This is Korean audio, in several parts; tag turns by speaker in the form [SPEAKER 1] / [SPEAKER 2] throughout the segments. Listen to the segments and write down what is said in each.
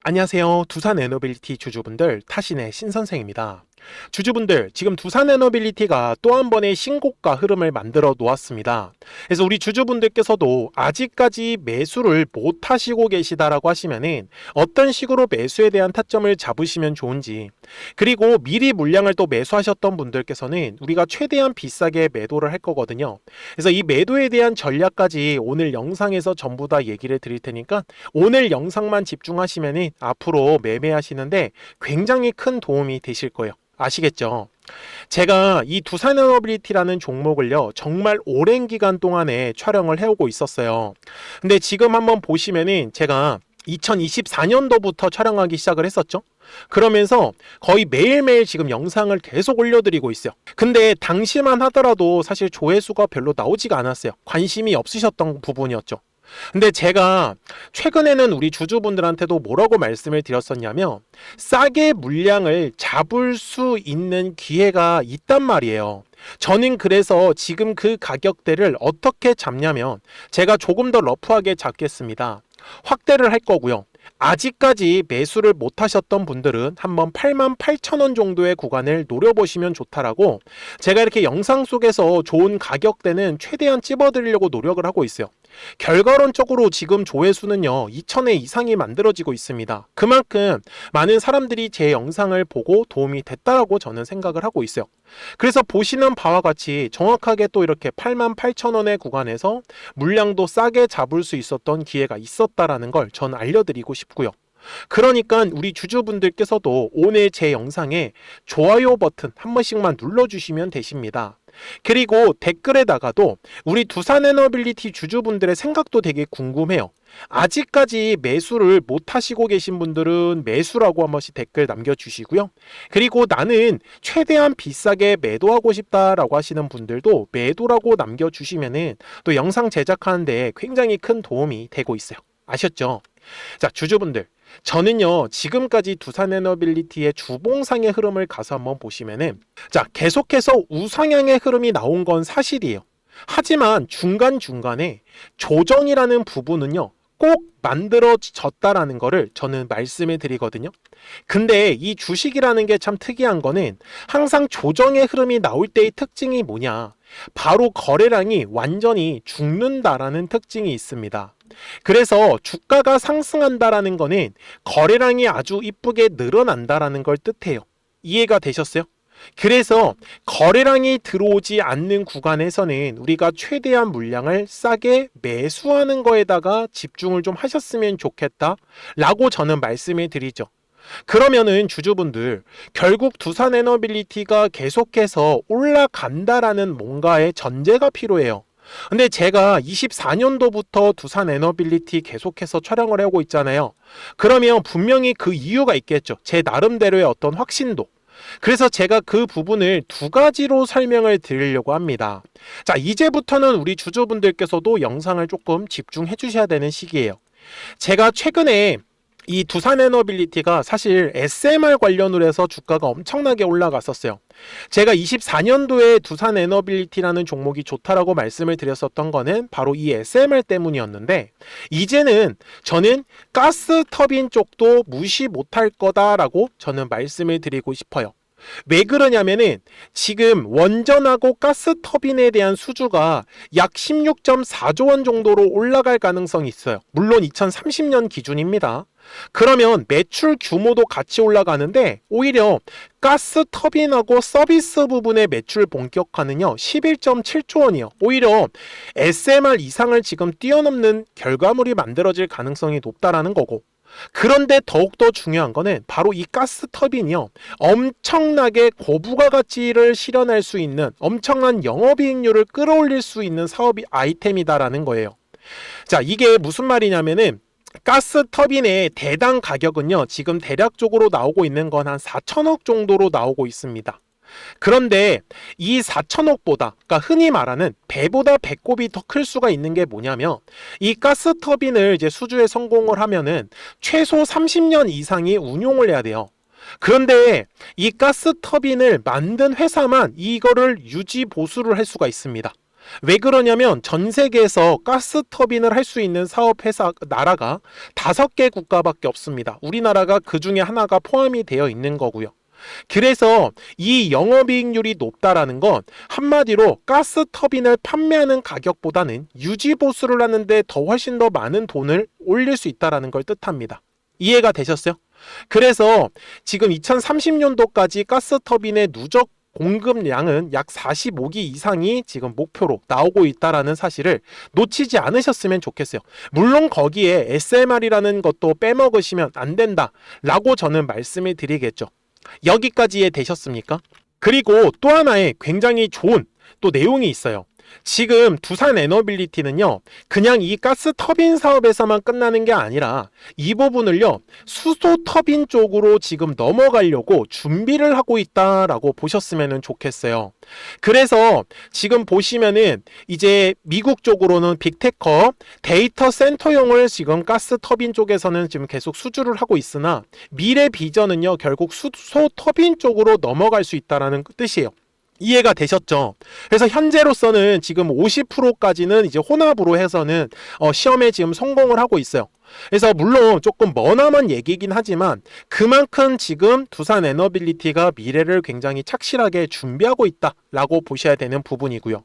[SPEAKER 1] 안녕하세요. 두산에너빌리티 주주분들, 타신의 신선생입니다. 주주분들, 지금 두산에너빌리티가 또 한 번의 신고가 흐름을 만들어 놓았습니다. 그래서 우리 주주분들께서도 아직까지 매수를 못 하시고 계시다라고 하시면은 어떤 식으로 매수에 대한 타점을 잡으시면 좋은지, 그리고 미리 물량을 또 매수하셨던 분들께서는 우리가 최대한 비싸게 매도를 할 거거든요. 그래서 이 매도에 대한 전략까지 오늘 영상에서 전부 다 얘기를 드릴 테니까 오늘 영상만 집중하시면은 앞으로 매매하시는데 굉장히 큰 도움이 되실 거예요. 아시겠죠? 제가 이 두산에너빌리티라는 종목을요, 정말 오랜 기간 동안에 촬영을 해오고 있었어요. 근데 지금 한번 보시면은 제가 2024년도부터 촬영하기 시작을 했었죠. 그러면서 거의 매일매일 지금 영상을 계속 올려드리고 있어요. 근데 당시만 하더라도 사실 조회수가 별로 나오지가 않았어요. 관심이 없으셨던 부분이었죠. 근데 제가 최근에는 우리 주주분들한테도 뭐라고 말씀을 드렸었냐면 싸게 물량을 잡을 수 있는 기회가 있단 말이에요. 저는 그래서 지금 그 가격대를 어떻게 잡냐면 제가 조금 더 러프하게 잡겠습니다. 확대를 할 거고요. 아직까지 매수를 못 하셨던 분들은 한번 88,000원 정도의 구간을 노려보시면 좋다라고 제가 이렇게 영상 속에서 좋은 가격대는 최대한 찝어드리려고 노력을 하고 있어요. 결과론적으로 지금 조회수는요 2,000회 이상이 만들어지고 있습니다. 그만큼 많은 사람들이 제 영상을 보고 도움이 됐다라고 저는 생각을 하고 있어요. 그래서 보시는 바와 같이 정확하게 또 이렇게 88,000원의 구간에서 물량도 싸게 잡을 수 있었던 기회가 있었다라는 걸 저는 알려드리고 싶고요. 그러니까 우리 주주분들께서도 오늘 제 영상에 좋아요 버튼 한 번씩만 눌러주시면 되십니다. 그리고 댓글에다가도 우리 두산에너빌리티 주주분들의 생각도 되게 궁금해요. 아직까지 매수를 못 하시고 계신 분들은 매수라고 한 번씩 댓글 남겨주시고요. 그리고 나는 최대한 비싸게 매도하고 싶다라고 하시는 분들도 매도라고 남겨주시면은 또 영상 제작하는데 굉장히 큰 도움이 되고 있어요. 아셨죠? 자, 주주분들. 저는요 지금까지 두산에너빌리티의 주봉상의 흐름을 가서 한번 보시면은 자 계속해서 우상향의 흐름이 나온 건 사실이에요. 하지만 중간중간에 조정이라는 부분은요 꼭 만들어졌다라는 거를 저는 말씀을 드리거든요. 근데 이 주식이라는 게 참 특이한 거는 항상 조정의 흐름이 나올 때의 특징이 뭐냐, 바로 거래량이 완전히 죽는다라는 특징이 있습니다. 그래서 주가가 상승한다라는 거는 거래량이 아주 이쁘게 늘어난다라는 걸 뜻해요. 이해가 되셨어요? 그래서 거래량이 들어오지 않는 구간에서는 우리가 최대한 물량을 싸게 매수하는 거에다가 집중을 좀 하셨으면 좋겠다 라고 저는 말씀을 드리죠. 그러면은 주주분들 결국 두산에너빌리티가 계속해서 올라간다라는 뭔가의 전제가 필요해요. 근데 제가 24년도부터 두산에너빌리티 계속해서 촬영을 하고 있잖아요. 그러면 분명히 그 이유가 있겠죠. 제 나름대로의 어떤 확신도. 그래서 제가 그 부분을 두 가지로 설명을 드리려고 합니다. 자, 이제부터는 우리 주주분들께서도 영상을 조금 집중해 주셔야 되는 시기예요. 제가 최근에 이 두산에너빌리티가 사실 SMR 관련으로 해서 주가가 엄청나게 올라갔었어요. 제가 24년도에 두산에너빌리티라는 종목이 좋다라고 말씀을 드렸었던 거는 바로 이 SMR 때문이었는데 이제는 저는 가스터빈 쪽도 무시 못할 거다라고 저는 말씀을 드리고 싶어요. 왜 그러냐면은 지금 원전하고 가스터빈에 대한 수주가 약 16.4조 원 정도로 올라갈 가능성이 있어요. 물론 2030년 기준입니다. 그러면 매출 규모도 같이 올라가는데 오히려 가스터빈하고 서비스 부분의 매출 본격화는요 11.7조 원이요. 오히려 SMR 이상을 지금 뛰어넘는 결과물이 만들어질 가능성이 높다라는 거고, 그런데 더욱더 중요한 거는 바로 이 가스터빈이요 엄청나게 고부가 가치를 실현할 수 있는 엄청난 영업이익률을 끌어올릴 수 있는 사업이 아이템이다라는 거예요. 자, 이게 무슨 말이냐면은 가스터빈의 대당 가격은요 지금 대략적으로 나오고 있는 건 한 4천억 정도로 나오고 있습니다. 그런데 이 4천억보다, 그러니까 흔히 말하는 배보다 배꼽이 더 클 수가 있는 게 뭐냐면 이 가스터빈을 이제 수주에 성공을 하면은 최소 30년 이상이 운용을 해야 돼요. 그런데 이 가스터빈을 만든 회사만 이거를 유지 보수를 할 수가 있습니다. 왜 그러냐면 전 세계에서 가스 터빈을 할 수 있는 사업 회사 나라가 5개 국가밖에 없습니다. 우리나라가 그 중에 하나가 포함이 되어 있는 거고요. 그래서 이 영업이익률이 높다라는 건 한마디로 가스 터빈을 판매하는 가격보다는 유지 보수를 하는데 더 훨씬 더 많은 돈을 올릴 수 있다라는 걸 뜻합니다. 이해가 되셨어요? 그래서 지금 2030년도까지 가스 터빈의 누적 공급량은 약 45기 이상이 지금 목표로 나오고 있다라는 사실을 놓치지 않으셨으면 좋겠어요. 물론 거기에 SMR이라는 것도 빼먹으시면 안 된다라고 저는 말씀을 드리겠죠. 여기까지 이해되셨습니까? 그리고 또 하나의 굉장히 좋은 또 내용이 있어요. 지금 두산 에너빌리티는요, 그냥 이 가스 터빈 사업에서만 끝나는 게 아니라 이 부분을요, 수소 터빈 쪽으로 지금 넘어가려고 준비를 하고 있다라고 보셨으면 좋겠어요. 그래서 지금 보시면은 이제 미국 쪽으로는 빅테커 데이터 센터용을 지금 가스 터빈 쪽에서는 지금 계속 수주를 하고 있으나 미래 비전은요, 결국 수소 터빈 쪽으로 넘어갈 수 있다라는 뜻이에요. 이해가 되셨죠? 그래서 현재로서는 지금 50%까지는 이제 혼합으로 해서는 시험에 지금 성공을 하고 있어요. 그래서 물론 조금 머나먼 얘기긴 하지만 그만큼 지금 두산 에너빌리티가 미래를 굉장히 착실하게 준비하고 있다라고 보셔야 되는 부분이고요.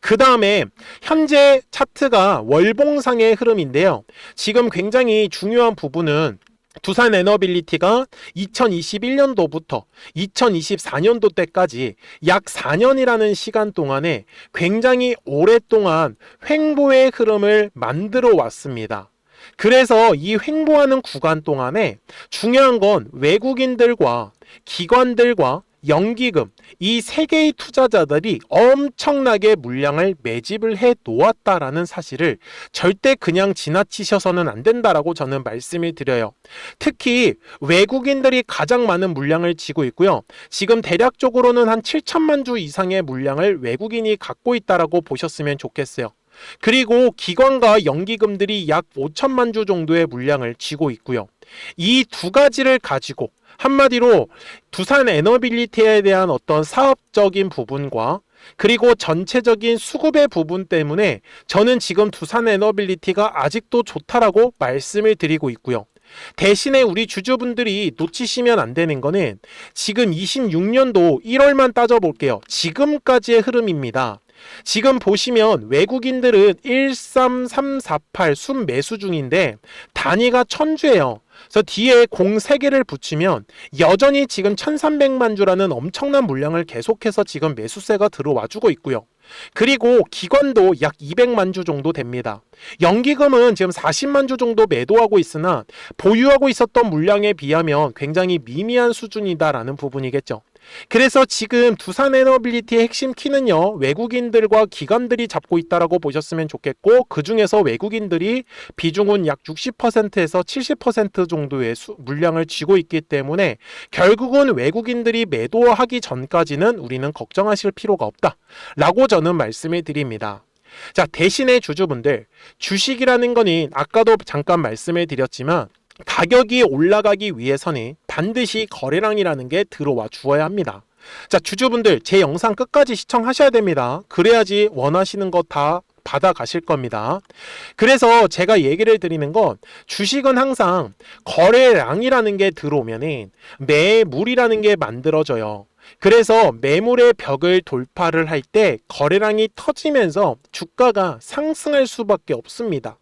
[SPEAKER 1] 그 다음에 현재 차트가 월봉상의 흐름인데요. 지금 굉장히 중요한 부분은 두산 에너빌리티가 2021년도부터 2024년도 때까지 약 4년이라는 시간 동안에 굉장히 오랫동안 횡보의 흐름을 만들어 왔습니다. 그래서 이 횡보하는 구간 동안에 중요한 건 외국인들과 기관들과 연기금 이 세 개의 투자자들이 엄청나게 물량을 매집을 해 놓았다라는 사실을 절대 그냥 지나치셔서는 안 된다라고 저는 말씀을 드려요. 특히 외국인들이 가장 많은 물량을 쥐고 있고요. 지금 대략적으로는 한 7천만 주 이상의 물량을 외국인이 갖고 있다라고 보셨으면 좋겠어요. 그리고 기관과 연기금들이 약 5천만 주 정도의 물량을 쥐고 있고요. 이 두 가지를 가지고 한마디로 두산 에너빌리티에 대한 어떤 사업적인 부분과 그리고 전체적인 수급의 부분 때문에 저는 지금 두산 에너빌리티가 아직도 좋다라고 말씀을 드리고 있고요. 대신에 우리 주주분들이 놓치시면 안 되는 거는 지금 26년도 1월만 따져볼게요. 지금까지의 흐름입니다. 지금 보시면 외국인들은 13348 순매수 중인데 단위가 1000주예요. 그래서 뒤에 03개를 붙이면 여전히 지금 1300만 주라는 엄청난 물량을 계속해서 지금 매수세가 들어와주고 있고요. 그리고 기관도 약 200만 주 정도 됩니다. 연기금은 지금 40만 주 정도 매도하고 있으나 보유하고 있었던 물량에 비하면 굉장히 미미한 수준이다라는 부분이겠죠. 그래서 지금 두산 에너빌리티의 핵심 키는요, 외국인들과 기관들이 잡고 있다라고 보셨으면 좋겠고, 그 중에서 외국인들이 비중은 약 60%에서 70% 정도의 물량을 쥐고 있기 때문에 결국은 외국인들이 매도하기 전까지는 우리는 걱정하실 필요가 없다라고 저는 말씀을 드립니다. 자, 대신에 주주분들, 주식이라는 거는 아까도 잠깐 말씀을 드렸지만 가격이 올라가기 위해서는 반드시 거래량이라는 게 들어와 주어야 합니다. 자, 주주분들 제 영상 끝까지 시청하셔야 됩니다. 그래야지 원하시는 거 다 받아 가실 겁니다. 그래서 제가 얘기를 드리는 건 주식은 항상 거래량이라는 게 들어오면은 매물이라는 게 만들어져요. 그래서 매물의 벽을 돌파를 할 때 거래량이 터지면서 주가가 상승할 수밖에 없습니다.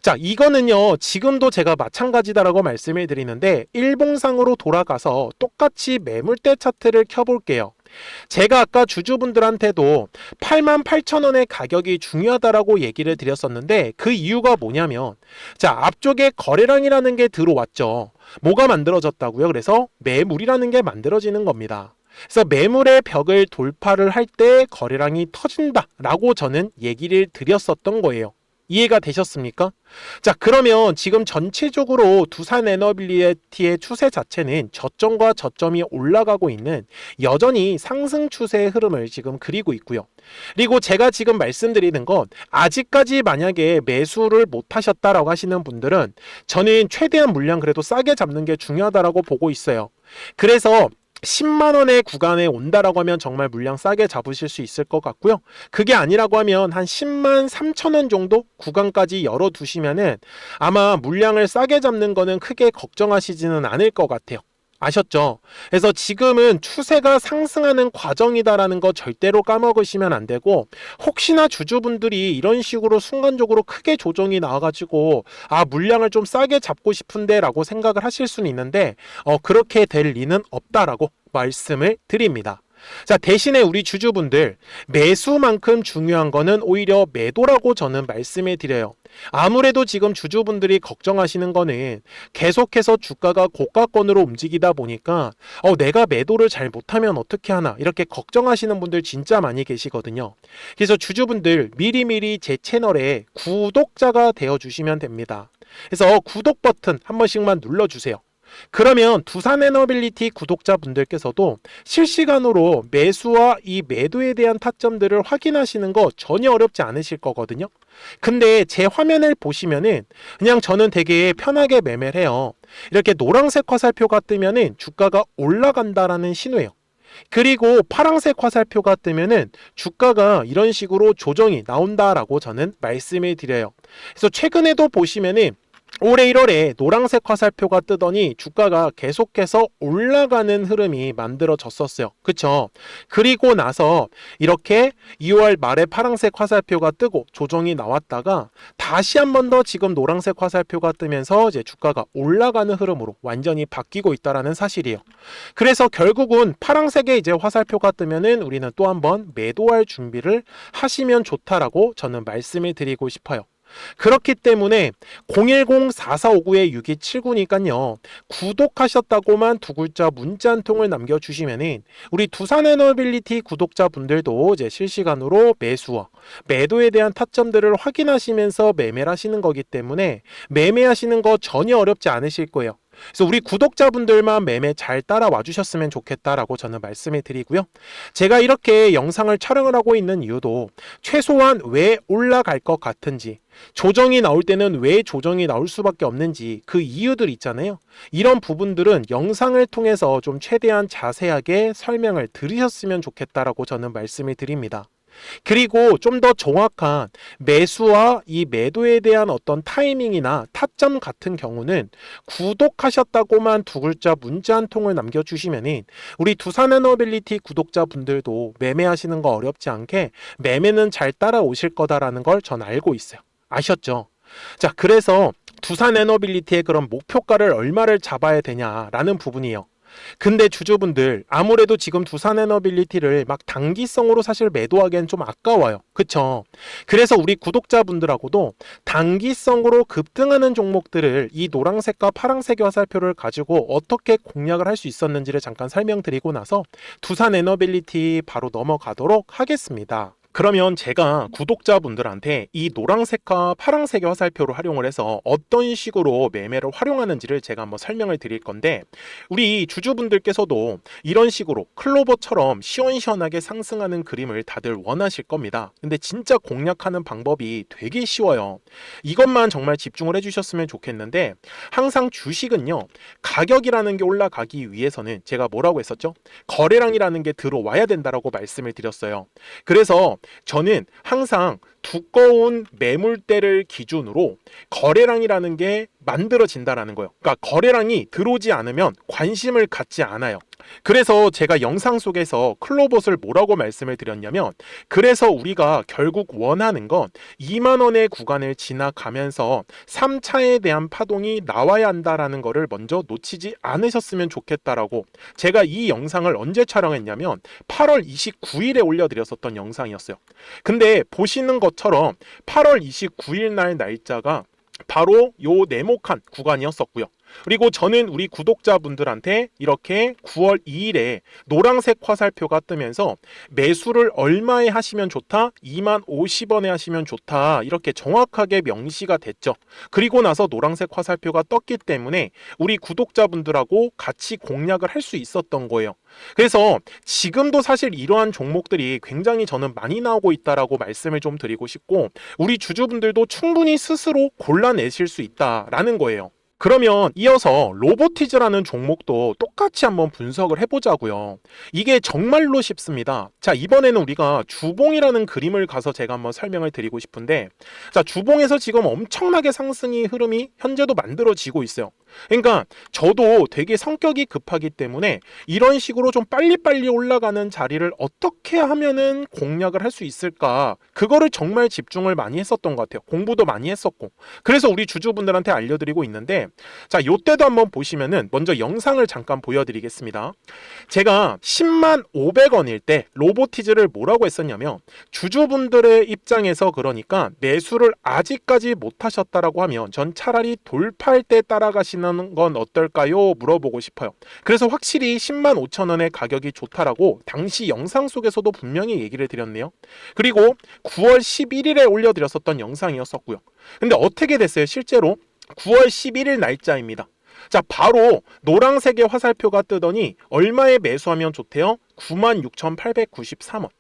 [SPEAKER 1] 자, 이거는요, 지금도 제가 마찬가지다라고 말씀을 드리는데 일봉상으로 돌아가서 똑같이 매물대 차트를 켜볼게요. 제가 아까 주주분들한테도 88,000원의 가격이 중요하다라고 얘기를 드렸었는데 그 이유가 뭐냐면, 자, 앞쪽에 거래량이라는 게 들어왔죠. 뭐가 만들어졌다고요? 그래서 매물이라는 게 만들어지는 겁니다. 그래서 매물의 벽을 돌파를 할 때 거래량이 터진다라고 저는 얘기를 드렸었던 거예요. 이해가 되셨습니까? 자, 그러면 지금 전체적으로 두산 에너빌리티의 추세 자체는 저점과 저점이 올라가고 있는 여전히 상승 추세의 흐름을 지금 그리고 있고요. 그리고 제가 지금 말씀드리는 건 아직까지 만약에 매수를 못 하셨다라고 하시는 분들은 저는 최대한 물량 그래도 싸게 잡는 게 중요하다라고 보고 있어요. 그래서 10만 원의 구간에 온다라고 하면 정말 물량 싸게 잡으실 수 있을 것 같고요. 그게 아니라고 하면 한 10만 3천 원 정도 구간까지 열어두시면은 아마 물량을 싸게 잡는 거는 크게 걱정하시지는 않을 것 같아요. 아셨죠? 그래서 지금은 추세가 상승하는 과정이다라는 거 절대로 까먹으시면 안 되고, 혹시나 주주분들이 이런 식으로 순간적으로 크게 조정이 나와가지고 물량을 좀 싸게 잡고 싶은데 라고 생각을 하실 수는 있는데 그렇게 될 리는 없다라고 말씀을 드립니다. 자, 대신에 우리 주주분들, 매수만큼 중요한 거는 오히려 매도라고 저는 말씀을 드려요. 아무래도 지금 주주분들이 걱정하시는 거는 계속해서 주가가 고가권으로 움직이다 보니까 내가 매도를 잘 못하면 어떻게 하나, 이렇게 걱정하시는 분들 진짜 많이 계시거든요. 그래서 주주분들 미리미리 제 채널에 구독자가 되어 주시면 됩니다. 그래서 구독 버튼 한 번씩만 눌러주세요. 그러면 두산에너빌리티 구독자분들께서도 실시간으로 매수와 이 매도에 대한 타점들을 확인하시는 거 전혀 어렵지 않으실 거거든요. 근데 제 화면을 보시면은 그냥 저는 되게 편하게 매매를 해요. 이렇게 노란색 화살표가 뜨면은 주가가 올라간다라는 신호예요. 그리고 파란색 화살표가 뜨면은 주가가 이런 식으로 조정이 나온다라고 저는 말씀을 드려요. 그래서 최근에도 보시면은 올해 1월에 노란색 화살표가 뜨더니 주가가 계속해서 올라가는 흐름이 만들어졌었어요. 그쵸? 그리고 나서 이렇게 2월 말에 파란색 화살표가 뜨고 조정이 나왔다가 다시 한 번 더 지금 노란색 화살표가 뜨면서 이제 주가가 올라가는 흐름으로 완전히 바뀌고 있다라는 사실이에요. 그래서 결국은 파란색의 이제 화살표가 뜨면은 우리는 또 한 번 매도할 준비를 하시면 좋다라고 저는 말씀을 드리고 싶어요. 그렇기 때문에 010-4459-6279니까요. 구독하셨다고만 두 글자 문자 한 통을 남겨주시면은 우리 두산에너빌리티 구독자분들도 이제 실시간으로 매수와 매도에 대한 타점들을 확인하시면서 매매를 하시는 거기 때문에 매매하시는 거 전혀 어렵지 않으실 거예요. 그래서 우리 구독자분들만 매매 잘 따라와 주셨으면 좋겠다라고 저는 말씀을 드리고요. 제가 이렇게 영상을 촬영을 하고 있는 이유도 최소한 왜 올라갈 것 같은지, 조정이 나올 때는 왜 조정이 나올 수밖에 없는지 그 이유들 있잖아요. 이런 부분들은 영상을 통해서 좀 최대한 자세하게 설명을 들으셨으면 좋겠다라고 저는 말씀을 드립니다. 그리고 좀 더 정확한 매수와 이 매도에 대한 어떤 타이밍이나 타점 같은 경우는 구독하셨다고만 두 글자 문자 한 통을 남겨주시면은 우리 두산에너빌리티 구독자분들도 매매하시는 거 어렵지 않게 매매는 잘 따라오실 거다라는 걸 전 알고 있어요. 아셨죠? 자, 그래서 두산에너빌리티의 그런 목표가를 얼마를 잡아야 되냐라는 부분이에요. 근데 주주분들 아무래도 지금 두산에너빌리티를 막 단기성으로 사실 매도하기엔 좀 아까워요. 그쵸? 그래서 우리 구독자분들하고도 단기성으로 급등하는 종목들을 이 노란색과 파란색의 화살표를 가지고 어떻게 공략을 할 수 있었는지를 잠깐 설명드리고 나서 두산에너빌리티 바로 넘어가도록 하겠습니다. 그러면 제가 구독자분들한테 이 노란색과 파란색의 화살표를 활용을 해서 어떤 식으로 매매를 활용하는지를 제가 한번 설명을 드릴 건데, 우리 주주분들께서도 이런 식으로 클로버처럼 시원시원하게 상승하는 그림을 다들 원하실 겁니다. 근데 진짜 공략하는 방법이 되게 쉬워요. 이것만 정말 집중을 해주셨으면 좋겠는데, 항상 주식은요, 가격이라는 게 올라가기 위해서는 제가 뭐라고 했었죠? 거래량이라는 게 들어와야 된다라고 말씀을 드렸어요. 그래서 저는 항상 두꺼운 매물대를 기준으로 거래량이라는 게 만들어진다라는 거예요. 그러니까 거래량이 들어오지 않으면 관심을 갖지 않아요. 그래서 제가 영상 속에서 클로봇을 뭐라고 말씀을 드렸냐면, 그래서 우리가 결국 원하는 건 2만 원의 구간을 지나가면서 3차에 대한 파동이 나와야 한다라는 거를 먼저 놓치지 않으셨으면 좋겠다라고, 제가 이 영상을 언제 촬영했냐면 8월 29일에 올려드렸었던 영상이었어요. 근데 보시는 것처럼 8월 29일 날 날짜가 바로 요 네모칸 구간이었었고요. 그리고 저는 우리 구독자분들한테 이렇게 9월 2일에 노란색 화살표가 뜨면서 매수를 얼마에 하시면 좋다? 2만 50원에 하시면 좋다. 이렇게 정확하게 명시가 됐죠. 그리고 나서 노란색 화살표가 떴기 때문에 우리 구독자분들하고 같이 공략을 할 수 있었던 거예요. 그래서 지금도 사실 이러한 종목들이 굉장히 저는 많이 나오고 있다라고 말씀을 좀 드리고 싶고, 우리 주주분들도 충분히 스스로 골라내실 수 있다라는 거예요. 그러면 이어서 로보티즈라는 종목도 똑같이 한번 분석을 해보자고요. 이게 정말로 쉽습니다. 자, 이번에는 우리가 주봉이라는 그림을 가서 제가 한번 설명을 드리고 싶은데, 자, 주봉에서 지금 엄청나게 상승이 흐름이 현재도 만들어지고 있어요. 그러니까 저도 되게 성격이 급하기 때문에 이런 식으로 좀 빨리빨리 올라가는 자리를 어떻게 하면은 공략을 할 수 있을까, 그거를 정말 집중을 많이 했었던 것 같아요. 공부도 많이 했었고. 그래서 우리 주주분들한테 알려드리고 있는데, 자, 요때도 한번 보시면은 먼저 영상을 잠깐 보여드리겠습니다. 제가 10만 500원일 때 로보티즈를 뭐라고 했었냐면, 주주분들의 입장에서 그러니까 매수를 아직까지 못 하셨다라고 하면 전 차라리 돌파할 때 따라가시는 건 어떨까요? 물어보고 싶어요. 그래서 확실히 10만 5천 원의 가격이 좋다라고 당시 영상 속에서도 분명히 얘기를 드렸네요. 그리고 9월 11일에 올려드렸었던 영상이었었고요. 근데 어떻게 됐어요? 실제로 9월 11일 날짜입니다. 자, 바로 노란색의 화살표가 뜨더니 얼마에 매수하면 좋대요? 96,893원.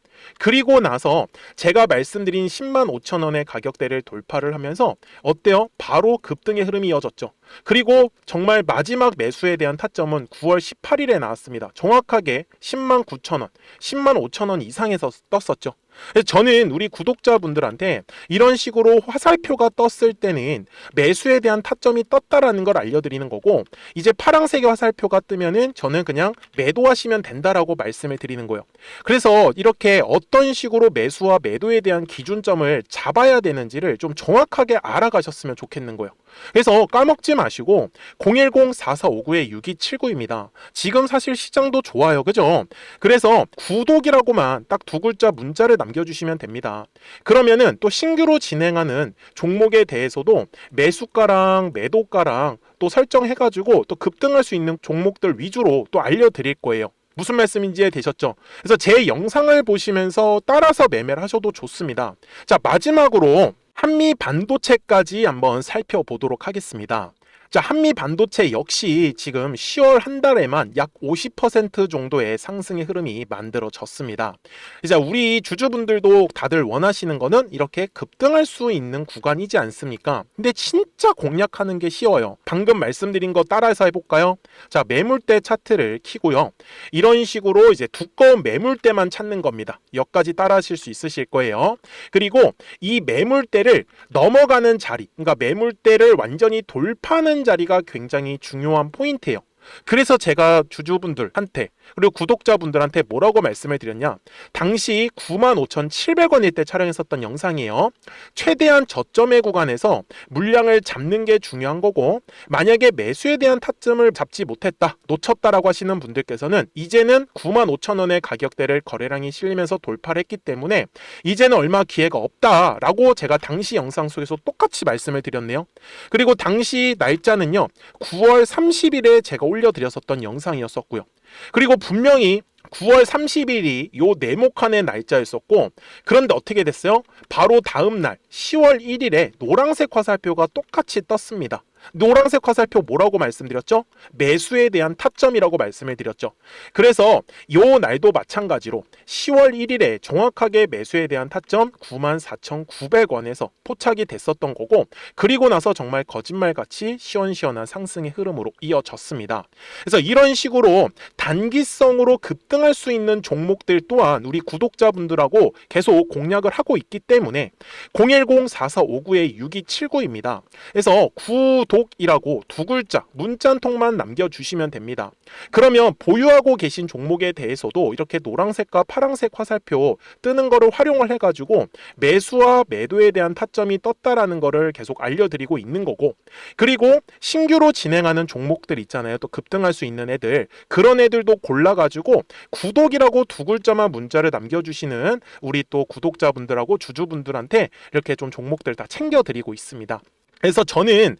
[SPEAKER 1] 그리고 나서 제가 말씀드린 10만 5천 원의 가격대를 돌파를 하면서 어때요? 바로 급등의 흐름이 이어졌죠. 그리고 정말 마지막 매수에 대한 타점은 9월 18일에 나왔습니다. 정확하게 10만 9천 원, 10만 5천 원 이상에서 떴었죠. 그래서 저는 우리 구독자분들한테 이런 식으로 화살표가 떴을 때는 매수에 대한 타점이 떴다라는 걸 알려드리는 거고, 이제 파란색의 화살표가 뜨면은 저는 그냥 매도하시면 된다라고 말씀을 드리는 거예요. 그래서 이렇게 어떤 식으로 매수와 매도에 대한 기준점을 잡아야 되는지를 좀 정확하게 알아가셨으면 좋겠는 거예요. 그래서 까먹지 마시고 010-4459-6279입니다. 지금 사실 시장도 좋아요, 그죠? 그래서 구독이라고만 딱 두 글자 문자를 남겨주시면 됩니다. 그러면은 또 신규로 진행하는 종목에 대해서도 매수가랑 매도가랑 또 설정해가지고 또 급등할 수 있는 종목들 위주로 또 알려드릴 거예요. 무슨 말씀인지 이해되셨죠? 그래서 제 영상을 보시면서 따라서 매매를 하셔도 좋습니다. 자, 마지막으로 한미 반도체까지 한번 살펴보도록 하겠습니다. 자, 한미 반도체 역시 지금 10월 한 달에만 약 50% 정도의 상승의 흐름이 만들어졌습니다. 이제 우리 주주분들도 다들 원하시는 거는 이렇게 급등할 수 있는 구간이지 않습니까? 근데 진짜 공략하는 게 쉬워요. 방금 말씀드린 거 따라서 해볼까요? 자, 매물대 차트를 켜고요. 이런 식으로 이제 두꺼운 매물대만 찾는 겁니다. 여기까지 따라 하실 수 있으실 거예요. 그리고 이 매물대를 넘어가는 자리, 그러니까 매물대를 완전히 돌파하는 자리가 굉장히 중요한 포인트예요. 그래서 제가 주주분들한테 그리고 구독자분들한테 뭐라고 말씀을 드렸냐, 당시 95,700원일 때 촬영했었던 영상이에요. 최대한 저점의 구간에서 물량을 잡는 게 중요한 거고, 만약에 매수에 대한 타점을 잡지 못했다, 놓쳤다라고 하시는 분들께서는 이제는 95,000원의 가격대를 거래량이 실리면서 돌파를 했기 때문에 이제는 얼마 기회가 없다라고 제가 당시 영상 속에서 똑같이 말씀을 드렸네요. 그리고 당시 날짜는요, 9월 30일에 제가 올려드렸었던 영상이었었고요. 그리고 분명히 9월 30일이 요 네모칸의 날짜였었고, 그런데 어떻게 됐어요? 바로 다음 날 10월 1일에 노란색 화살표가 똑같이 떴습니다. 노란색 화살표 뭐라고 말씀드렸죠? 매수에 대한 타점이라고 말씀을 드렸죠. 그래서 요 날도 마찬가지로 10월 1일에 정확하게 매수에 대한 타점 94,900원에서 포착이 됐었던 거고, 그리고 나서 정말 거짓말같이 시원시원한 상승의 흐름으로 이어졌습니다. 그래서 이런 식으로 단기성으로 급등할 수 있는 종목들 또한 우리 구독자분들하고 계속 공략을 하고 있기 때문에 010-4459-6279입니다. 그래서 구독이라고 두 글자 문자 한 통만 남겨주시면 됩니다. 그러면 보유하고 계신 종목에 대해서도 이렇게 노란색과 파란색 화살표 뜨는 거를 활용을 해가지고 매수와 매도에 대한 타점이 떴다라는 거를 계속 알려드리고 있는 거고, 그리고 신규로 진행하는 종목들 있잖아요. 또 급등할 수 있는 애들, 그런 애들도 골라가지고 구독이라고 두 글자만 문자를 남겨주시는 우리 또 구독자분들하고 주주분들한테 이렇게 좀 종목들 다 챙겨드리고 있습니다. 그래서 저는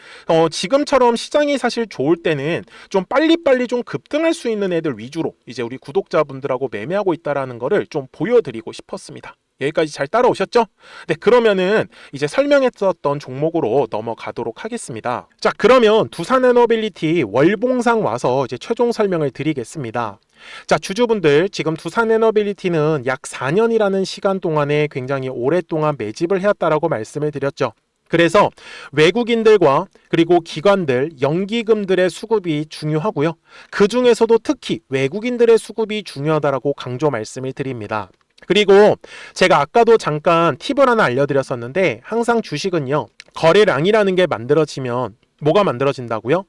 [SPEAKER 1] 지금처럼 시장이 사실 좋을 때는 좀 빨리빨리 좀 급등할 수 있는 애들 위주로 이제 우리 구독자분들하고 매매하고 있다라는 거를 좀 보여드리고 싶었습니다. 여기까지 잘 따라오셨죠? 네, 그러면은 이제 설명했었던 종목으로 넘어가도록 하겠습니다. 자, 그러면 두산에너빌리티 월봉상 와서 이제 최종 설명을 드리겠습니다. 자, 주주분들, 지금 두산에너빌리티는 약 4년이라는 시간 동안에 굉장히 오랫동안 매집을 해왔다라고 말씀을 드렸죠. 그래서 외국인들과 그리고 기관들, 연기금들의 수급이 중요하고요. 그 중에서도 특히 외국인들의 수급이 중요하다라고 강조 말씀을 드립니다. 그리고 제가 아까도 잠깐 팁을 하나 알려드렸었는데 항상 주식은요. 거래량이라는 게 만들어지면 뭐가 만들어진다고요?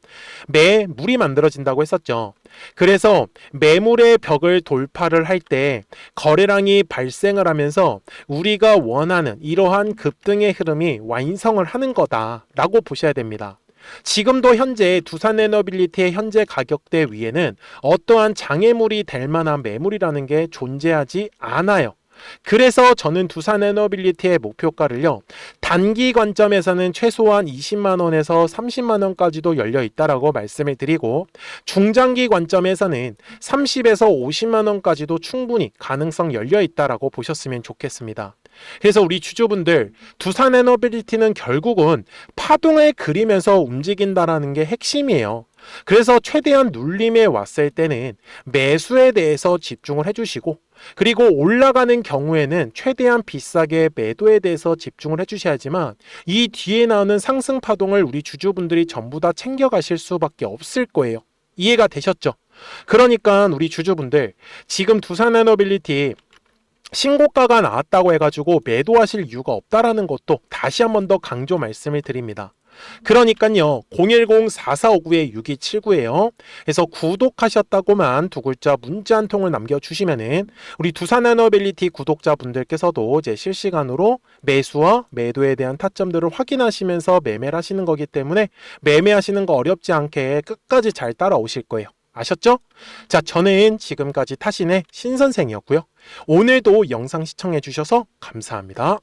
[SPEAKER 1] 매물이 만들어진다고 했었죠. 그래서 매물의 벽을 돌파를 할 때 거래량이 발생을 하면서 우리가 원하는 이러한 급등의 흐름이 완성을 하는 거다라고 보셔야 됩니다. 지금도 현재 두산에너빌리티의 현재 가격대 위에는 어떠한 장애물이 될 만한 매물이라는 게 존재하지 않아요. 그래서 저는 두산에너빌리티의 목표가를요. 단기 관점에서는 최소한 20만 원에서 30만 원까지도 열려 있다라고 말씀을 드리고 중장기 관점에서는 30에서 50만 원까지도 충분히 가능성 열려 있다라고 보셨으면 좋겠습니다. 그래서 우리 주주분들 두산에너빌리티는 결국은 파동을 그리면서 움직인다라는 게 핵심이에요. 그래서 최대한 눌림에 왔을 때는 매수에 대해서 집중을 해주시고 그리고 올라가는 경우에는 최대한 비싸게 매도에 대해서 집중을 해주셔야지만 이 뒤에 나오는 상승 파동을 우리 주주분들이 전부 다 챙겨가실 수밖에 없을 거예요. 이해가 되셨죠? 그러니까 우리 주주분들 지금 두산에너빌리티 신고가가 나왔다고 해가지고 매도하실 이유가 없다라는 것도 다시 한 번 더 강조 말씀을 드립니다. 그러니까요 010-4459-6279예요. 그래서 구독하셨다고만 두 글자 문자 한 통을 남겨주시면은 우리 두산에너빌리티 구독자분들께서도 이제 실시간으로 매수와 매도에 대한 타점들을 확인하시면서 매매를 하시는 거기 때문에 매매하시는 거 어렵지 않게 끝까지 잘 따라오실 거예요. 아셨죠? 자, 저는 지금까지 타신의 신선생이었고요. 오늘도 영상 시청해 주셔서 감사합니다.